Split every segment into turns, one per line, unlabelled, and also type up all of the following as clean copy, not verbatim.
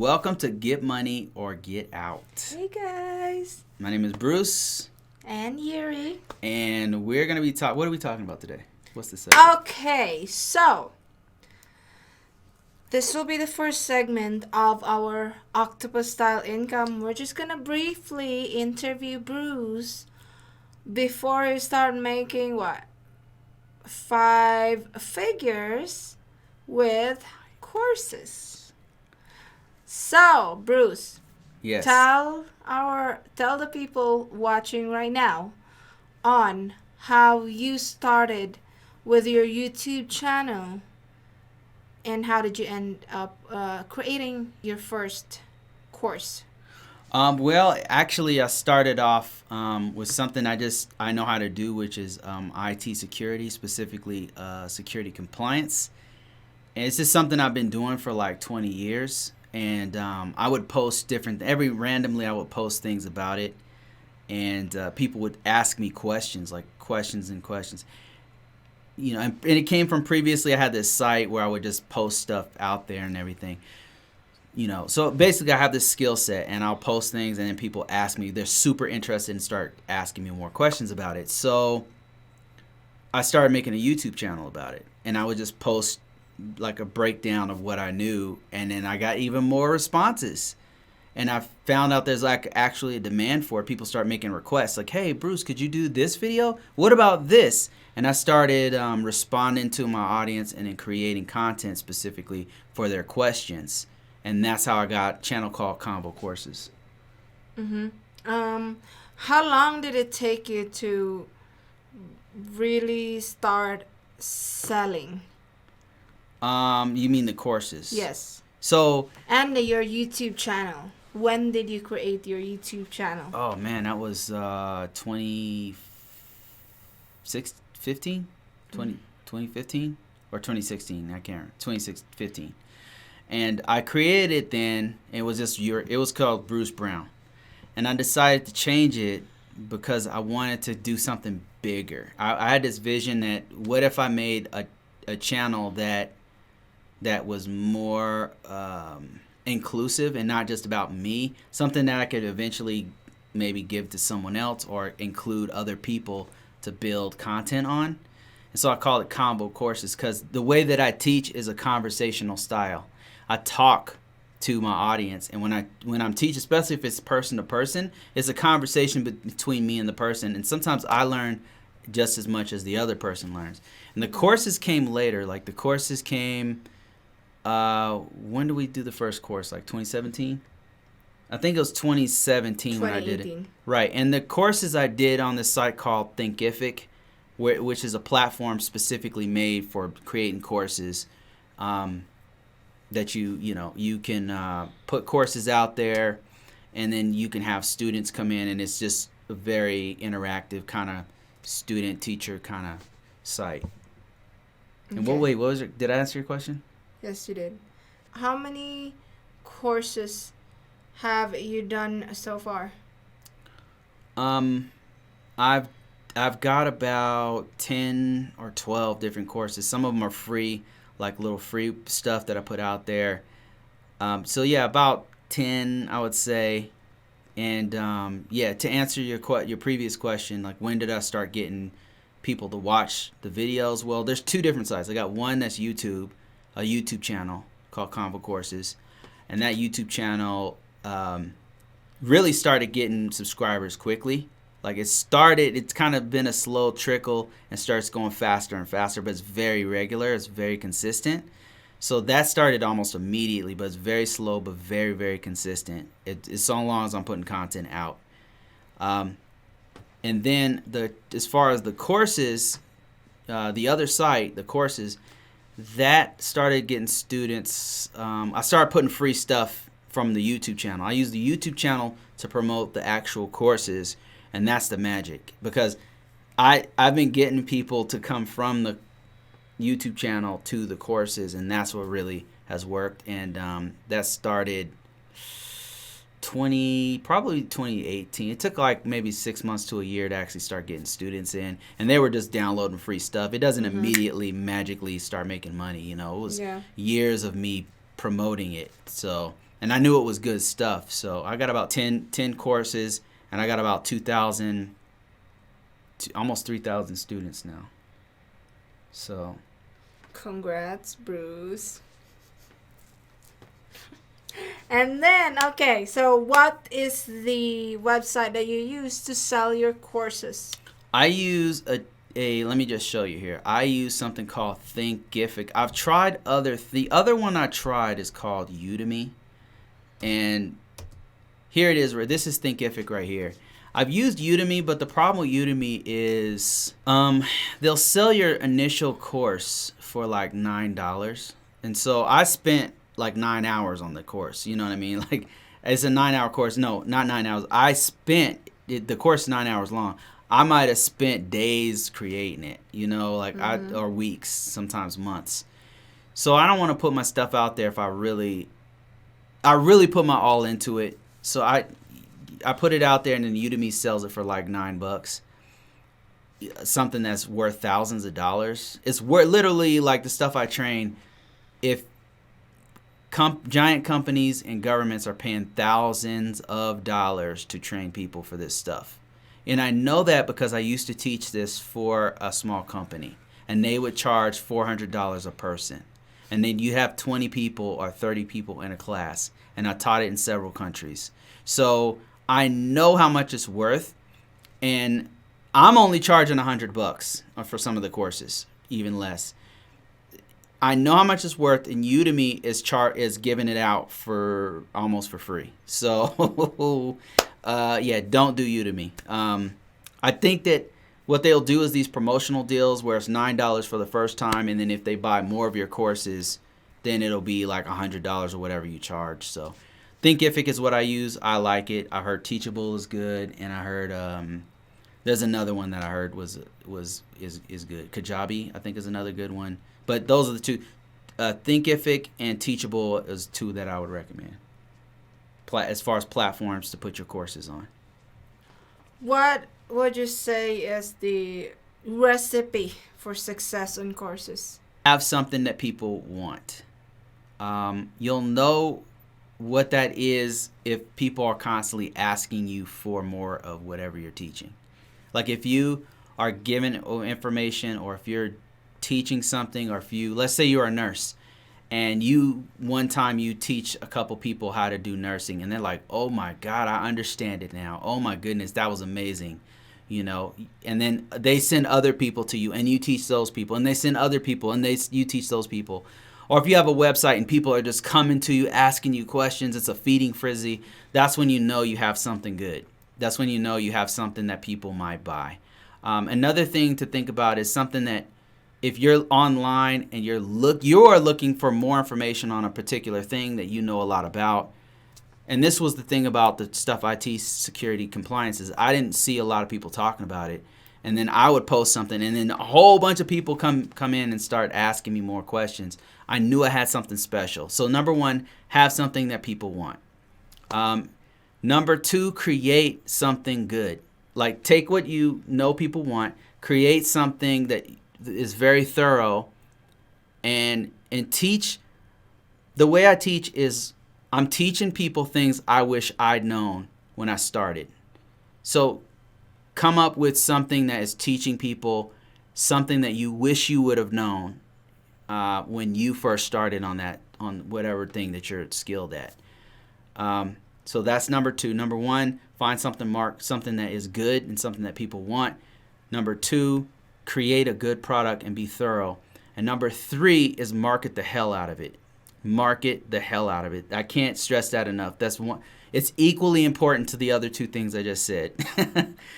Welcome to Get Money or Get Out.
Hey guys.
My name is Bruce.
And Yuri.
And we're going to be what are we talking about today? What's the segment?
Okay, so this will be the first segment of our octopus style income. We're just going to briefly interview Bruce before we start making 5 figures with courses. So, Bruce,
Yes.
tell the people watching right now on how you started with your YouTube channel and how did you end up creating your first course.
Well, actually, I started off with something I know how to do, which is IT security, specifically security compliance. And it's just something I've been doing for like 20 years. And I would post randomly I would post things about it. And people would ask me questions. You know, and it came from previously I had this site where I would just post stuff out there and everything. You know, so basically I have this skill set and I'll post things and then people ask me, they're super interested and start asking me more questions about it. So I started making a YouTube channel about it and I would just post like a breakdown of what I knew, and then I got even more responses. And I found out there's like actually a demand for it. People start making requests like, hey, Bruce, could you do this video? What about this? And I started responding to my audience and then creating content specifically for their questions. And that's how I got a channel called Combo Courses.
Mm-hmm. How long did it take you to really start selling?
You mean the courses?
Yes.
So.
And your YouTube channel. When did you create your YouTube channel?
Oh man, that was 2015 or 2016. I can't remember. 2015. And I created it then. It was called Bruce Brown, and I decided to change it because I wanted to do something bigger. I had this vision that what if I made a channel that was more inclusive and not just about me, something that I could eventually maybe give to someone else or include other people to build content on. And so I call it Combo Courses because the way that I teach is a conversational style. I talk to my audience, and when I'm teaching, especially if it's person to person, it's a conversation between me and the person, and sometimes I learn just as much as the other person learns. And the courses came later. Like the courses came when did we do the first course? Like 2017? I think it was 2017 when I did it. Right. And the courses I did on this site called Thinkific, which is a platform specifically made for creating courses, that you can put courses out there and then you can have students come in, and it's just a very interactive kind of student teacher kind of site. And
Okay.
what was it? Did I answer your question?
Yes, you did. How many courses have you done so far?
I've got about 10 or 12 different courses. Some of them are free, like little free stuff that I put out there. So yeah, about 10, I would say. And to answer your previous question, like when did I start getting people to watch the videos? Well, there's 2 different sites. I got one that's YouTube, a YouTube channel called Combo Courses, and that YouTube channel really started getting subscribers quickly. Like it's kind of been a slow trickle and starts going faster and faster, but it's very regular, it's very consistent. So that started almost immediately, but it's very slow but very, very consistent. It's so long as I'm putting content out. And then as far as the courses, the other site, the courses, that started getting students. I started putting free stuff from the YouTube channel. I use the YouTube channel to promote the actual courses, and that's the magic, because I've been getting people to come from the YouTube channel to the courses, and that's what really has worked. And that started probably 2018. It took like maybe 6 months to a year to actually start getting students in, and they were just downloading free stuff. It doesn't immediately magically start making money, you know. It was years of me promoting it. So And I knew it was good stuff. So I got about 10 courses, and I got about 2,000, almost 3,000 students now. So.
Congrats, Bruce. And then, okay, so what is the website that you use to sell your courses?
I use let me just show you here. I use something called Thinkific. I've tried the other one I tried is called Udemy. And here it is, where this is Thinkific right here. I've used Udemy, but the problem with Udemy is they'll sell your initial course for like $9. And so I spent like 9 hours on the course. You know what I mean? Like, it's a 9-hour course. No, not 9 hours. The course is 9 hours long. I might have spent days creating it, like or weeks, sometimes months. So I don't want to put my stuff out there if I really put my all into it. So I put it out there, and then Udemy sells it for like $9. Something that's worth thousands of dollars. It's worth literally, like, the stuff I train. If giant companies and governments are paying thousands of dollars to train people for this stuff. And I know that because I used to teach this for a small company, and they would charge $400 a person. And then you have 20 people or 30 people in a class, and I taught it in several countries. So I know how much it's worth, and I'm only charging $100 for some of the courses, even less. I know how much it's worth, and Udemy is giving it out for almost for free. So, yeah, don't do Udemy. I think that what they'll do is these promotional deals where it's $9 for the first time, and then if they buy more of your courses, then it'll be like $100 or whatever you charge. So, Thinkific is what I use. I like it. I heard Teachable is good, and I heard there's another one that I heard is good. Kajabi, I think, is another good one. But those are the two. Thinkific and Teachable is two that I would recommend as far as platforms to put your courses on.
What would you say is the recipe for success in courses?
Have something that people want. You'll know what that is if people are constantly asking you for more of whatever you're teaching. Like if you are given information, or if you're teaching something, or if let's say you're a nurse, and one time you teach a couple people how to do nursing, and they're like, oh my God, I understand it now. Oh my goodness, that was amazing. And then they send other people to you, and you teach those people, and they send other people, and you teach those people. Or if you have a website and people are just coming to you, asking you questions, it's a feeding frenzy, that's when you know you have something good. That's when you know you have something that people might buy. Another thing to think about is something that if you're online and you are looking for more information on a particular thing that you know a lot about. And this was the thing about the stuff I teach, security compliance, is I didn't see a lot of people talking about it. And then I would post something, and then a whole bunch of people come in and start asking me more questions. I knew I had something special. So number one, have something that people want. Number two, create something good. Like, take what you know people want, create something that is very thorough, and teach. The way I teach is I'm teaching people things I wish I'd known when I started. So come up with something that is teaching people something that you wish you would have known when you first started on whatever thing that you're skilled at. So that's number two. Number one, find something that is good and something that people want. Number two, create a good product and be thorough. And number three is market the hell out of it. Market the hell out of it. I can't stress that enough. That's one. It's equally important to the other two things I just said.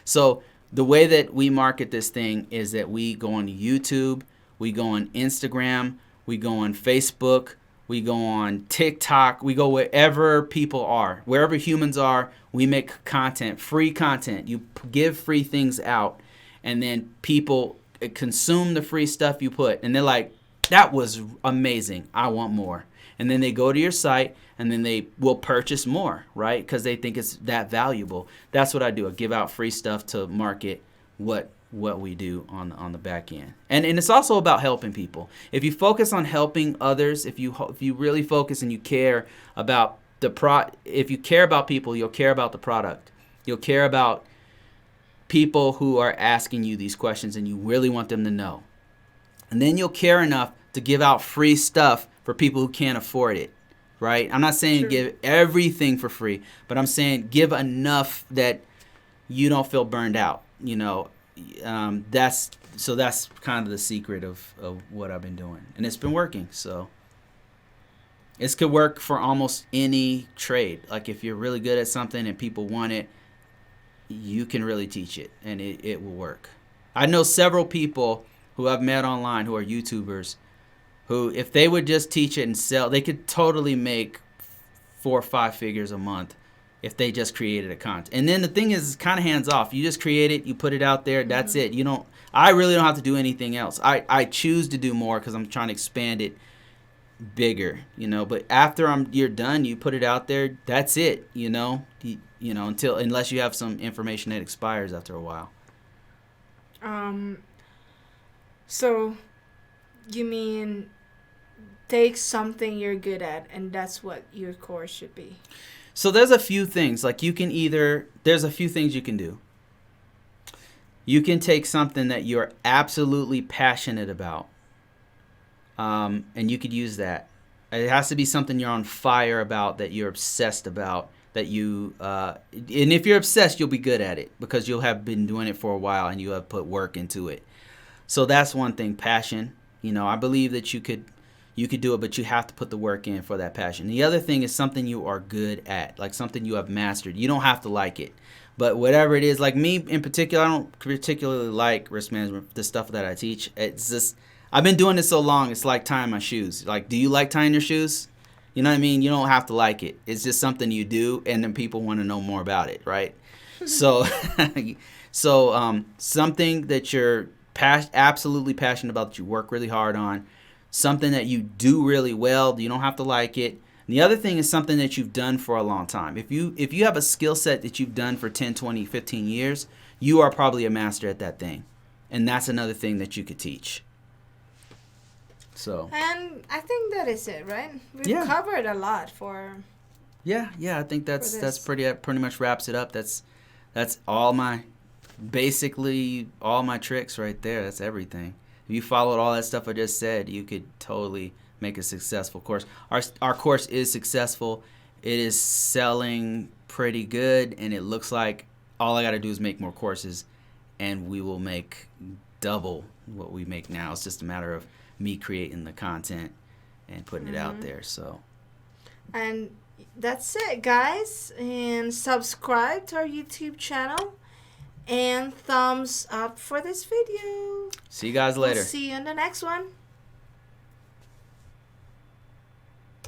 So the way that we market this thing is that we go on YouTube, we go on Instagram, we go on Facebook, we go on TikTok, we go wherever people are, wherever humans are. We make content, free content. You give free things out, and then people consume the free stuff you put, and they're like, that was amazing, I want more. And then they go to your site, and then they will purchase more, right? Because they think it's that valuable. That's what I do. I give out free stuff to market what we do on the back end. And it's also about helping people. If you focus on helping others, if you really focus and you care about if you care about people, you'll care about the product. You'll care about people who are asking you these questions and you really want them to know. And then you'll care enough to give out free stuff for people who can't afford it, right? I'm not saying
True.
give everything for free, but I'm saying give enough that you don't feel burned out. That's kind of the secret of what I've been doing, and it's been working. So this could work for almost any trade. Like if you're really good at something and people want it, you can really teach it, and it will work. I know several people who I've met online who are YouTubers who, if they would just teach it and sell, they could totally make 4 or 5 figures a month if they just created a content. And then the thing is, it's kind of hands off. You just create it, you put it out there, that's it. I really don't have to do anything else. I choose to do more because I'm trying to expand it bigger, but after you're done, you put it out there, that's it, unless you have some information that expires after a while.
So you mean take something you're good at, and that's what your course should be?
So there's a few things. Like there's a few things you can do. You can take something that you're absolutely passionate about, and you could use that. It has to be something you're on fire about, that you're obsessed about, and if you're obsessed, you'll be good at it because you'll have been doing it for a while and you have put work into it. So that's one thing, passion. I believe that you could do it, but you have to put the work in for that passion. The other thing is something you are good at, like something you have mastered. You don't have to like it, but whatever it is, like me in particular, I don't particularly like risk management, the stuff that I teach. It's just, I've been doing this so long, it's like tying my shoes. Like, do you like tying your shoes? You know what I mean? You don't have to like it. It's just something you do, and then people want to know more about it, right? So something that you're absolutely passionate about, that you work really hard on, something that you do really well, you don't have to like it. And the other thing is something that you've done for a long time. If you have a skill set that you've done for 10, 20, 15 years, you are probably a master at that thing. And that's another thing that you could teach. So.
And I think that is it, right? We've covered a lot for.
Yeah, I think that's pretty much wraps it up. That's basically all my tricks right there. That's everything. If you followed all that stuff I just said, you could totally make a successful course. Our course is successful. It is selling pretty good, and it looks like all I got to do is make more courses, and we will make double what we make now. It's just a matter of me creating the content and putting it out there. So.
And that's it, guys. And subscribe to our YouTube channel. And thumbs up for this video.
See you guys later.
We'll see you in the next one.